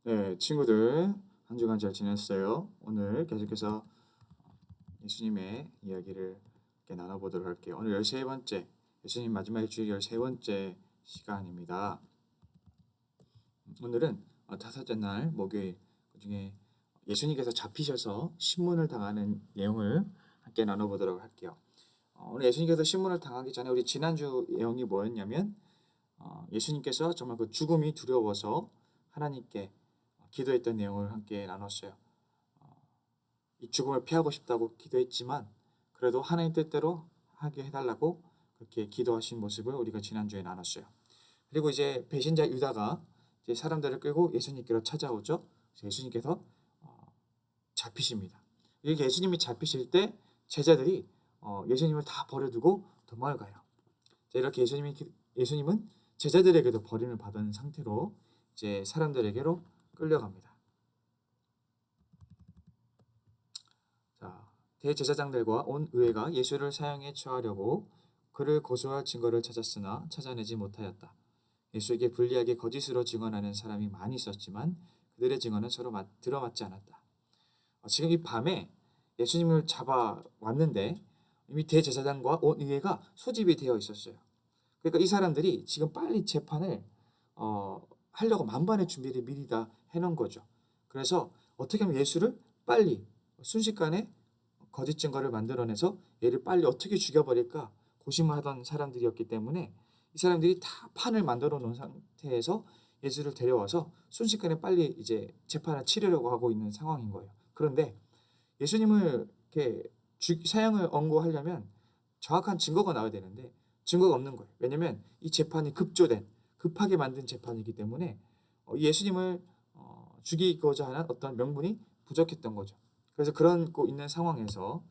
네, 친구들 한 주간 잘 지냈어요? 오늘 계속해서 예수님의 이야기를 이렇게 나눠보도록 할게요. 오늘 13번째, 예수님 마지막 일주일 13번째 시간입니다. 오늘은 다섯째 날 목요일, 그중에 예수님께서 잡히셔서 신문을 당하는 내용을 함께 나눠보도록 할게요. 오늘 예수님께서 신문을 당하기 전에 우리 지난주 내용이 뭐였냐면 예수님께서 정말 그 죽음이 두려워서 하나님께 기도했던 내용을 함께 나눴어요. 이 죽음을 피하고 싶다고 기도했지만 그래도 하나님 뜻대로 하게 해달라고 그렇게 기도하신 모습을 우리가 지난주에 나눴어요. 그리고 이제 배신자 유다가 이제 사람들을 끌고 예수님께로 찾아오죠. 그래서 예수님께서 잡히십니다. 이렇게 예수님이 잡히실 때 제자들이 예수님을 다 버려두고 도망을 가요. 이렇게 예수님은 제자들에게도 버림을 받은 상태로 이제 사람들에게로 끌려갑니다. 자, 대제사장들과 온 의회가 예수를 사형에 처하려고 그를 고소할 증거를 찾았으나 찾아내지 못하였다. 예수에게 불리하게 거짓으로 증언하는 사람이 많이 있었지만 그들의 증언은 서로 들어맞지 않았다. 지금 이 밤에 예수님을 잡아왔는데 이미 대제사장과 온 의회가 소집이 되어 있었어요. 그러니까 이 사람들이 지금 빨리 재판을 하려고 만반의 준비를 미리 다 해놓은 거죠. 그래서 어떻게 하면 예수를 빨리 순식간에 거짓 증거를 만들어내서 얘를 빨리 어떻게 죽여버릴까 고심을 하던 사람들이었기 때문에 이 사람들이 다 판을 만들어 놓은 상태에서 예수를 데려와서 순식간에 빨리 이제 재판을 치르려고 하고 있는 상황인 거예요. 그런데 예수님을 이렇게 사형을 언고하려면 정확한 증거가 나와야 되는데 증거가 없는 거예요. 왜냐하면 이 재판이 급하게 만든 재판이기 때문에 예수님을 죽이고자 하는 어떤 명분이 부족했던 거죠. 그래서 그러고 있는 상황에서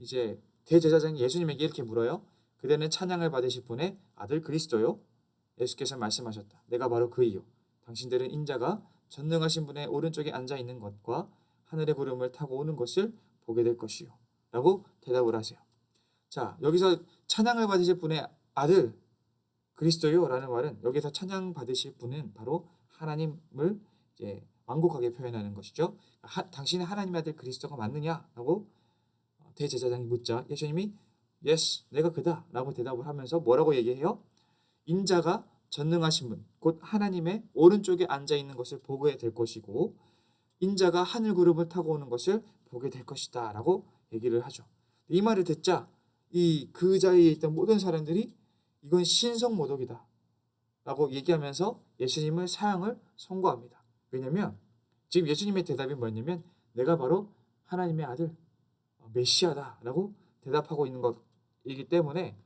이제 대제사장이 예수님에게 이렇게 물어요. 그대는 찬양을 받으실 분의 아들 그리스도요? 예수께서 말씀하셨다. 내가 바로 그이요. 당신들은 인자가 전능하신 분의 오른쪽에 앉아 있는 것과 하늘의 구름을 타고 오는 것을 보게 될 것이요. 라고 대답을 하세요. 자, 여기서 찬양을 받으실 분의 아들 그리스도요 라는 말은 여기서 찬양 받으실 분은 바로 하나님을 이제 완곡하게 표현하는 것이죠. 당신의 하나님의 아들 그리스도가 맞느냐? 라고 대제사장이 묻자 예수님이 yes, 내가 그다 라고 대답을 하면서 뭐라고 얘기해요? 인자가 전능하신 분, 곧 하나님의 오른쪽에 앉아있는 것을 보게 될 것이고 인자가 하늘 구름을 타고 오는 것을 보게 될 것이다 라고 얘기를 하죠. 이 말을 듣자 그 자리에 있던 모든 사람들이 이건 신성모독이다 라고 얘기하면서 예수님을 사형을 선고합니다. 왜냐하면 지금 예수님의 대답이 뭐냐면 내가 바로 하나님의 아들 메시아다 라고 대답하고 있는 것이기 때문에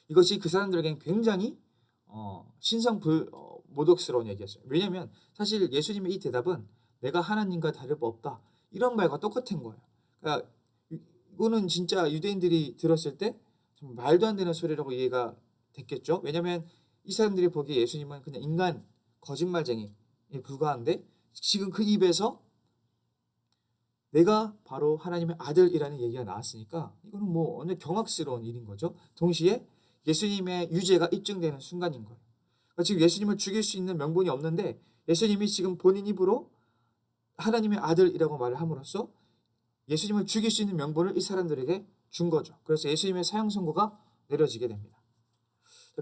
이것이 그 사람들에게는 굉장히 모독스러운 얘기였어요. 왜냐하면 사실 예수님의 이 대답은 내가 하나님과 다를 바 없다 이런 말과 똑같은 거예요. 그러니까 이거는 진짜 유대인들이 들었을 때 좀 말도 안 되는 소리라고 이해가 됐겠죠. 왜냐하면 이 사람들이 보기에 예수님은 그냥 인간 거짓말쟁이에 불과한데 지금 그 입에서 내가 바로 하나님의 아들이라는 얘기가 나왔으니까 이거는 뭐 완전 경악스러운 일인 거죠. 동시에 예수님의 유죄가 입증되는 순간인 거예요. 그러니까 지금 예수님을 죽일 수 있는 명분이 없는데 예수님이 지금 본인 입으로 하나님의 아들이라고 말을 함으로써 예수님을 죽일 수 있는 명분을 이 사람들에게 준 거죠. 그래서 예수님의 사형 선고가 내려지게 됩니다.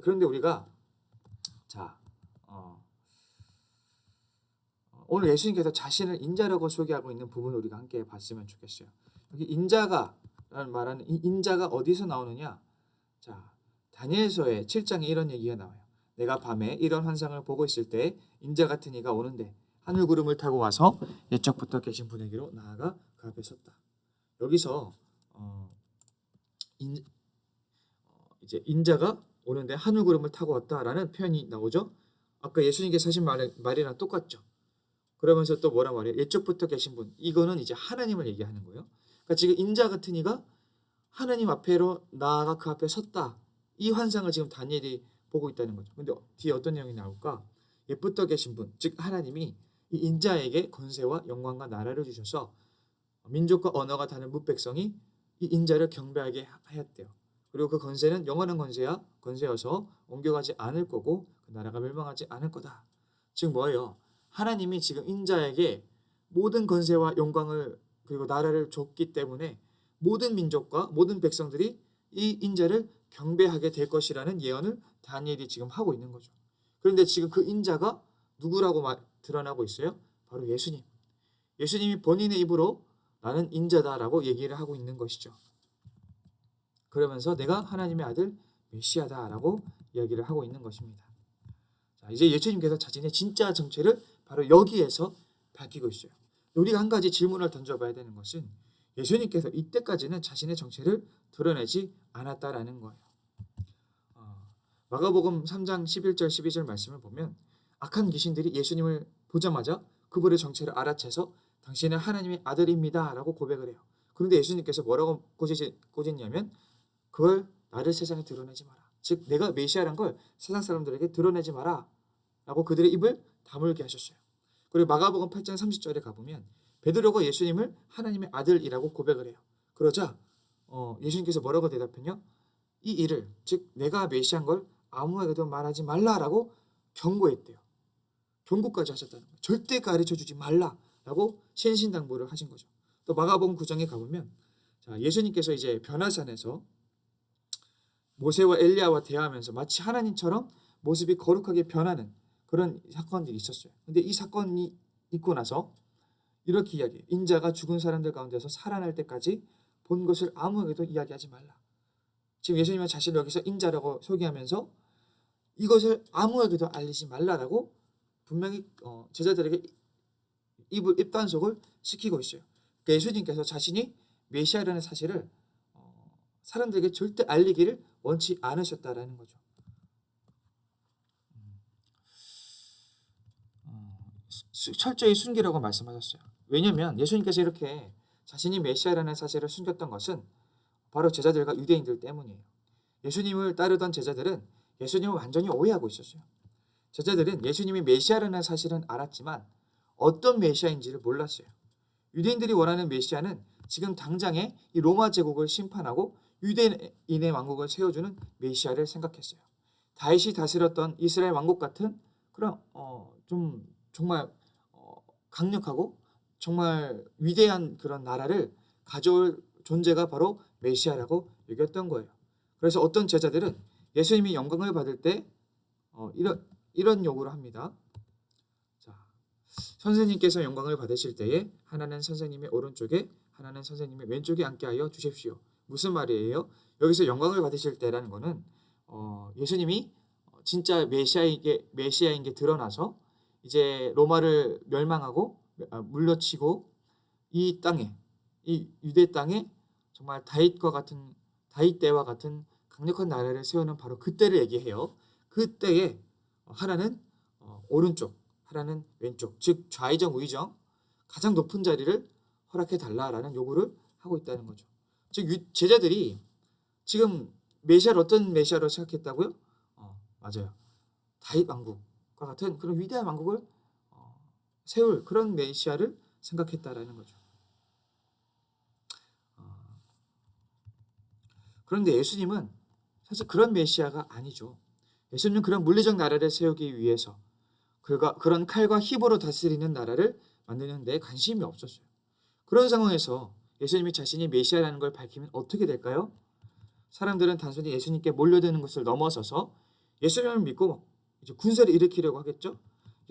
그런데 우리가 오늘 예수님께서 자신을 인자라고 소개하고 있는 부분을 우리가 함께 봤으면 좋겠어요. 여기 인자가라는 말하는 이 인자가 어디서 나오느냐? 자, 다니엘서의 7장에 이런 얘기가 나와요. 내가 밤에 이런 환상을 보고 있을 때 인자 같은 이가 오는데 하늘 구름을 타고 와서 옛적부터 계신 분에게로 나아가 그 앞에 섰다. 여기서 이제 인자가 오는데 하늘 구름을 타고 왔다라는 표현이 나오죠. 아까 예수님께서 하신 말이랑 똑같죠. 그러면서 또 뭐라 말해요? 옛적부터 계신 분. 이거는 이제 하나님을 얘기하는 거예요. 그러니까 지금 인자 같은 이가 하나님 앞에로 나아가 그 앞에 섰다. 이 환상을 지금 다니엘이 보고 있다는 거죠. 근데 뒤에 어떤 내용이 나올까? 옛부터 계신 분, 즉 하나님이 이 인자에게 권세와 영광과 나라를 주셔서 민족과 언어가 다른 뭇백성이 이 인자를 경배하게 하였대요. 그리고 그 권세는 영원한 권세여서 옮겨가지 않을 거고 그 나라가 멸망하지 않을 거다. 즉 뭐예요? 하나님이 지금 인자에게 모든 권세와 영광을 그리고 나라를 줬기 때문에 모든 민족과 모든 백성들이 이 인자를 경배하게 될 것이라는 예언을 다니엘이 지금 하고 있는 거죠. 그런데 지금 그 인자가 누구라고 드러나고 있어요? 바로 예수님. 예수님이 본인의 입으로 나는 인자다라고 얘기를 하고 있는 것이죠. 그러면서 내가 하나님의 아들 메시아다라고 이야기를 하고 있는 것입니다. 자, 이제 예수님께서 자신의 진짜 정체를 바로 여기에서 밝히고 있어요. 우리가 한 가지 질문을 던져봐야 되는 것은 예수님께서 이때까지는 자신의 정체를 드러내지 않았다라는 거예요. 마가복음 3장 11절 12절 말씀을 보면 악한 귀신들이 예수님을 보자마자 그분의 정체를 알아채서 당신은 하나님의 아들입니다 라고 고백을 해요. 그런데 예수님께서 뭐라고 꼬집냐면 그걸 나를 세상에 드러내지 마라. 즉 내가 메시아란 걸 세상 사람들에게 드러내지 마라 라고 그들의 입을 다물게 하셨어요. 그리고 마가복음 8장 30절에 가보면 베드로가 예수님을 하나님의 아들이라고 고백을 해요. 그러자 예수님께서 뭐라고 대답했냐? 이 일을 즉 내가 메시아인 걸 아무에게도 말하지 말라라고 경고했대요. 경고까지 하셨다는 거예요. 절대 가르쳐주지 말라라고 신신당부를 하신 거죠. 또 마가복음 9장에 가보면 자, 예수님께서 이제 변화산에서 모세와 엘리야와 대화하면서 마치 하나님처럼 모습이 거룩하게 변하는 그런 사건들이 있었어요. 근데 이 사건이 있고 나서 이렇게 이야기해요. 인자가 죽은 사람들 가운데서 살아날 때까지 본 것을 아무에게도 이야기하지 말라. 지금 예수님은 자신을 여기서 인자라고 소개하면서 이것을 아무에게도 알리지 말라라고 분명히 제자들에게 입단속을 시키고 있어요. 그러니까 예수님께서 자신이 메시아라는 사실을 사람들에게 절대 알리기를 원치 않으셨다라는 거죠. 철저히 숨기라고 말씀하셨어요. 왜냐하면 예수님께서 이렇게 자신이 메시아라는 사실을 숨겼던 것은 바로 제자들과 유대인들 때문이에요. 예수님을 따르던 제자들은 예수님을 완전히 오해하고 있었어요. 제자들은 예수님이 메시아라는 사실은 알았지만 어떤 메시아인지를 몰랐어요. 유대인들이 원하는 메시아는 지금 당장에 이 로마 제국을 심판하고 유대인의 왕국을 세워주는 메시아를 생각했어요. 다윗이 다스렸던 이스라엘 왕국 같은 그런 좀 정말 강력하고 정말 위대한 그런 나라를 가져올 존재가 바로 메시아라고 여겼던 거예요. 그래서 어떤 제자들은 예수님이 영광을 받을 때 이런 요구를 합니다. 자, 선생님께서 영광을 받으실 때에 하나는 선생님의 오른쪽에 하나는 선생님의 왼쪽에 앉게 하여 주십시오. 무슨 말이에요? 여기서 영광을 받으실 때라는 거는 예수님이 진짜 메시아인 게 드러나서 이제 로마를 멸망하고 물려치고 이 땅에 이 유대 땅에 정말 다윗 때와 같은 강력한 나라를 세우는 바로 그때를 얘기해요. 그때에 하나는 오른쪽, 하나는 왼쪽, 즉 좌의정 우의정 가장 높은 자리를 허락해 달라라는 요구를 하고 있다는 거죠. 즉 제자들이 지금 메시아를 어떤 메시아로 생각했다고요? 맞아요. 다윗 왕국과 같은 그런 위대한 왕국을 세울 그런 메시아를 생각했다라는 거죠. 그런데 예수님은 사실 그런 메시아가 아니죠. 예수님은 그런 물리적 나라를 세우기 위해서 그런 칼과 힘으로 다스리는 나라를 만드는 데 관심이 없었어요. 그런 상황에서 예수님이 자신이 메시아라는 걸 밝히면 어떻게 될까요? 사람들은 단순히 예수님께 몰려드는 것을 넘어서서 예수님을 믿고 이제 군사를 일으키려고 하겠죠.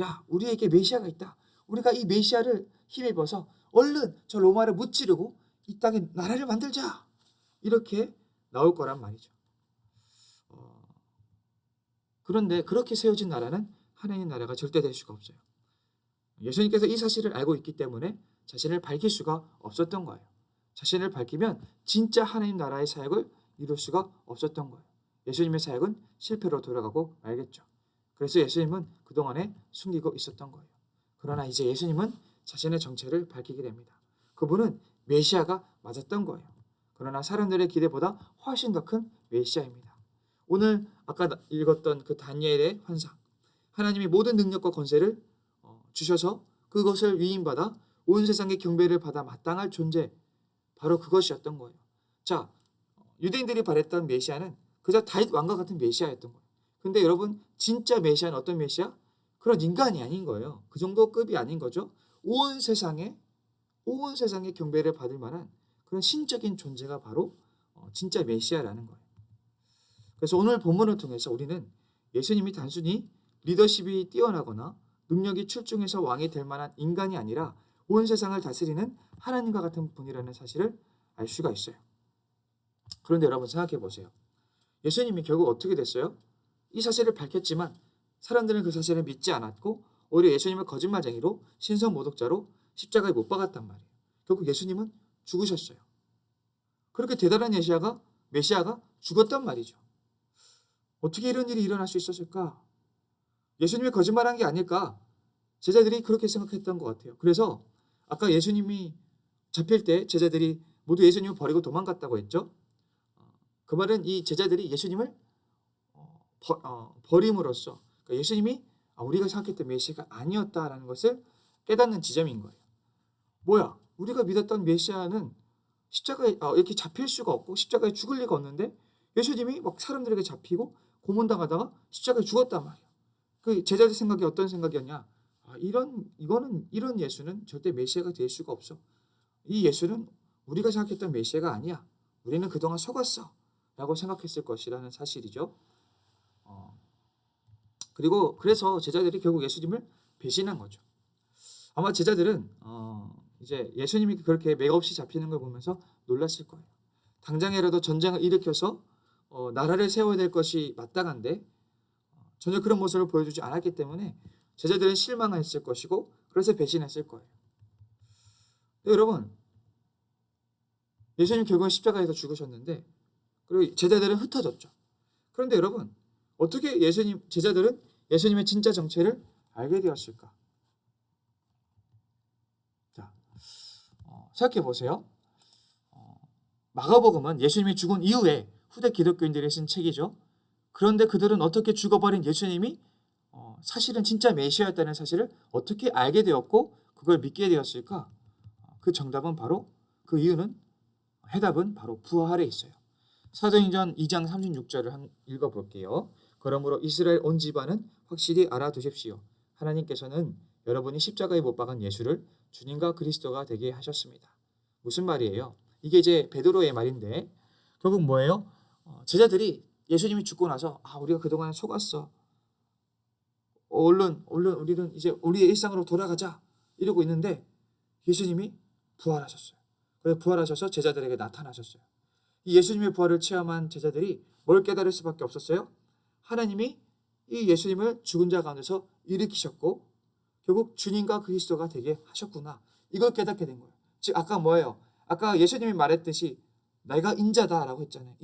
야, 우리에게 메시아가 있다. 우리가 이 메시아를 힘입어서 얼른 저 로마를 무찌르고 이 땅에 나라를 만들자. 이렇게 나올 거란 말이죠. 그런데 그렇게 세워진 나라는 하나님 나라가 절대 될 수가 없어요. 예수님께서 이 사실을 알고 있기 때문에 자신을 밝힐 수가 없었던 거예요. 자신을 밝히면 진짜 하나님 나라의 사역을 이룰 수가 없었던 거예요. 예수님의 사역은 실패로 돌아가고 말겠죠. 그래서 예수님은 그동안에 숨기고 있었던 거예요. 그러나 이제 예수님은 자신의 정체를 밝히게 됩니다. 그분은 메시아가 맞았던 거예요. 그러나 사람들의 기대보다 훨씬 더 큰 메시아입니다. 오늘 아까 읽었던 그 다니엘의 환상, 하나님이 모든 능력과 권세를 주셔서 그것을 위임받아 온 세상의 경배를 받아 마땅할 존재, 바로 그것이었던 거예요. 자, 유대인들이 바랬던 메시아는 그저 다윗 왕과 같은 메시아였던 거예요. 근데 여러분 진짜 메시아는 어떤 메시아? 그런 인간이 아닌 거예요. 그 정도 급이 아닌 거죠. 온 세상에 경배를 받을 만한 그런 신적인 존재가 바로 진짜 메시아라는 거예요. 그래서 오늘 본문을 통해서 우리는 예수님이 단순히 리더십이 뛰어나거나 능력이 출중해서 왕이 될 만한 인간이 아니라 온 세상을 다스리는 하나님과 같은 분이라는 사실을 알 수가 있어요. 그런데 여러분 생각해 보세요. 예수님이 결국 어떻게 됐어요? 이 사실을 밝혔지만 사람들은 그 사실을 믿지 않았고 오히려 예수님을 거짓말쟁이로 신성모독자로 십자가에 못 박았단 말이에요. 결국 예수님은 죽으셨어요. 그렇게 대단한 메시아가 죽었단 말이죠. 어떻게 이런 일이 일어날 수 있었을까? 예수님이 거짓말한 게 아닐까? 제자들이 그렇게 생각했던 것 같아요. 그래서 아까 예수님이 잡힐 때 제자들이 모두 예수님을 버리고 도망갔다고 했죠. 그 말은 이 제자들이 예수님을 버림으로써 그러니까 예수님이 우리가 생각했던 메시아가 아니었다라는 것을 깨닫는 지점인 거예요. 뭐야? 우리가 믿었던 메시아는 십자가에 이렇게 잡힐 수가 없고 십자가에 죽을 리가 없는데 예수님이 막 사람들에게 잡히고 고문당하다가 십자가에 죽었단 말이에요. 그 제자들 생각이 어떤 생각이었냐? 이런 예수는 절대 메시아가 될 수가 없어. 이 예수는 우리가 생각했던 메시아가 아니야. 우리는 그동안 속았어. 라고 생각했을 것이라는 사실이죠. 그리고 그래서 제자들이 결국 예수님을 배신한 거죠. 아마 제자들은 이제 예수님이 그렇게 맥없이 잡히는 걸 보면서 놀랐을 거예요. 당장이라도 전쟁을 일으켜서 나라를 세워야 될 것이 마땅한데 전혀 그런 모습을 보여주지 않았기 때문에 제자들은 실망했을 것이고 그래서 배신했을 거예요. 여러분, 예수님 결국은 십자가에서 죽으셨는데 그리고 제자들은 흩어졌죠. 그런데 여러분, 어떻게 제자들은 예수님의 진짜 정체를 알게 되었을까? 자, 생각해 보세요. 마가복음은 예수님이 죽은 이후에 후대 기독교인들이 쓴 책이죠. 그런데 그들은 어떻게 죽어버린 예수님이 사실은 진짜 메시아였다는 사실을 어떻게 알게 되었고 그걸 믿게 되었을까? 그 해답은 바로 부활에 있어요. 사도행전 2장 36절을 읽어볼게요. 그러므로 이스라엘 온 집안은 확실히 알아두십시오. 하나님께서는 여러분이 십자가에 못 박은 예수를 주님과 그리스도가 되게 하셨습니다. 무슨 말이에요? 이게 이제 베드로의 말인데 결국 뭐예요? 제자들이 예수님이 죽고 나서 우리가 그동안 속았어. 얼른 우리는 이제 우리의 일상으로 돌아가자 이러고 있는데 예수님이 부활하셨어요. 그래서 부활하셔서 제자들에게 나타나셨어요. 이 예수님의 부활을 체험한 제자들이 뭘 깨달을 수밖에 없었어요? 하나님이 이 예수님을 죽은 자 가운데서 일으키셨고 결국 주님과 그리스도가 되게 하셨구나. 이걸 깨닫게 된 거예요. 즉 아까 뭐예요? 아까 예수님이 말했듯이 내가 인자다라고 했잖아요.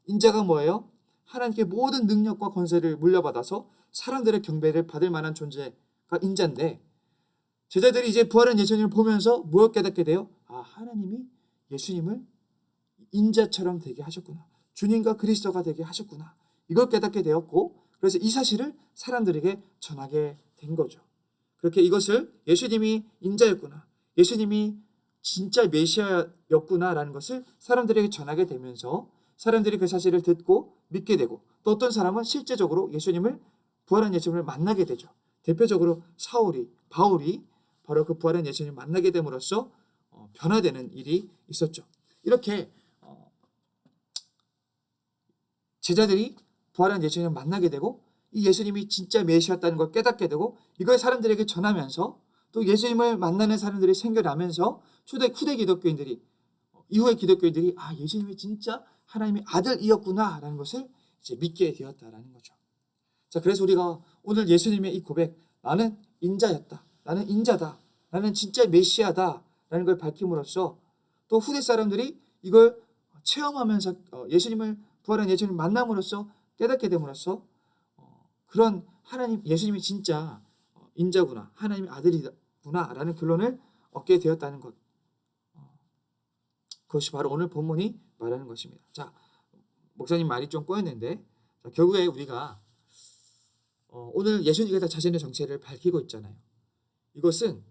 인자가 뭐예요? 하나님께 모든 능력과 권세를 물려받아서 사람들의 경배를 받을 만한 존재가 인자인데 제자들이 이제 부활한 예수님을 보면서 뭘 깨닫게 돼요? 하나님이 예수님을 인자처럼 되게 하셨구나. 주님과 그리스도가 되게 하셨구나. 이걸 깨닫게 되었고 그래서 이 사실을 사람들에게 전하게 된 거죠. 그렇게 이것을 예수님이 인자였구나. 예수님이 진짜 메시아였구나라는 것을 사람들에게 전하게 되면서 사람들이 그 사실을 듣고 믿게 되고 또 어떤 사람은 실제적으로 부활한 예수님을 만나게 되죠. 대표적으로 바울이 바로 그 부활한 예수님을 만나게 됨으로써 변화되는 일이 있었죠. 이렇게 제자들이 부활한 예수님을 만나게 되고 이 예수님이 진짜 메시아였다는 걸 깨닫게 되고 이걸 사람들에게 전하면서 또 예수님을 만나는 사람들이 생겨나면서 후대 기독교인들이 이후의 기독교인들이 예수님이 진짜 하나님의 아들이었구나라는 것을 이제 믿게 되었다라는 거죠. 자, 그래서 우리가 오늘 예수님의 이 고백, 나는 인자였다, 나는 인자다, 나는 진짜 메시아다라는 걸 밝힘으로써 또 후대 사람들이 이걸 체험하면서 부활한 예수님을 만남으로써 깨닫게 됨으로써 그런 예수님이 진짜 인자구나, 하나님의 아들이구나라는 결론을 얻게 되었다는 것. 그것이 바로 오늘 본문이 말하는 것입니다. 자, 목사님 말이 좀 꼬였는데 결국에 우리가 오늘 예수님께서 자신의 정체를 밝히고 있잖아요. 이것은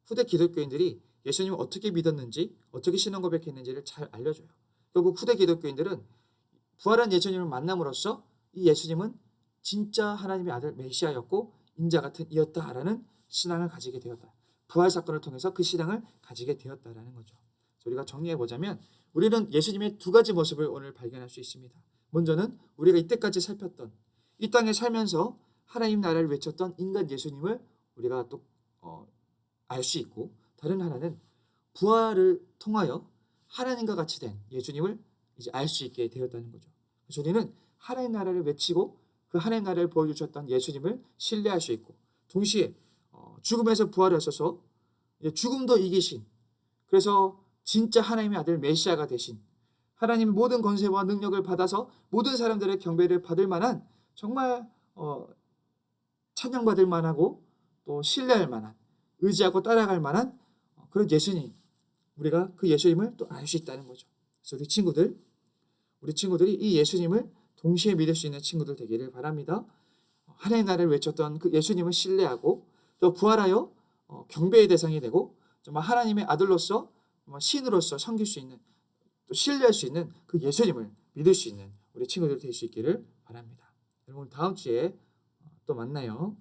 후대 기독교인들이 예수님을 어떻게 믿었는지 어떻게 신앙 고백했는지를 잘 알려줘요. 결국 후대 기독교인들은 부활한 예수님을 만남으로써 이 예수님은 진짜 하나님의 아들 메시아였고 인자 같은 이었다라는 신앙을 가지게 되었다. 부활 사건을 통해서 그 신앙을 가지게 되었다라는 거죠. 우리가 정리해 보자면 우리는 예수님의 두 가지 모습을 오늘 발견할 수 있습니다. 먼저는 우리가 이때까지 살폈던 이 땅에 살면서 하나님 나라를 외쳤던 인간 예수님을 우리가 또 알 수 있고, 다른 하나는 부활을 통하여 하나님과 같이 된 예수님을 이제 알 수 있게 되었다는 거죠. 그래서 우리는 하나님 나라를 외치고 그 하나님 나라를 보여주셨던 예수님을 신뢰할 수 있고, 동시에 죽음에서 부활하셔서 죽음도 이기신, 그래서 진짜 하나님의 아들 메시아가 되신, 하나님의 모든 권세와 능력을 받아서 모든 사람들의 경배를 받을 만한, 정말 찬양받을 만하고 또 신뢰할 만한, 의지하고 따라갈 만한 그런 예수님, 우리가 그 예수님을 또 알 수 있다는 거죠. 그래서 우리 친구들이 이 예수님을 동시에 믿을 수 있는 친구들 되기를 바랍니다. 하나님 나라를 외쳤던 그 예수님을 신뢰하고 또 부활하여 경배의 대상이 되고 정말 하나님의 아들로서 신으로서 섬길 수 있는, 또 신뢰할 수 있는 그 예수님을 믿을 수 있는 우리 친구들 될 수 있기를 바랍니다. 여러분 다음 주에 또 만나요.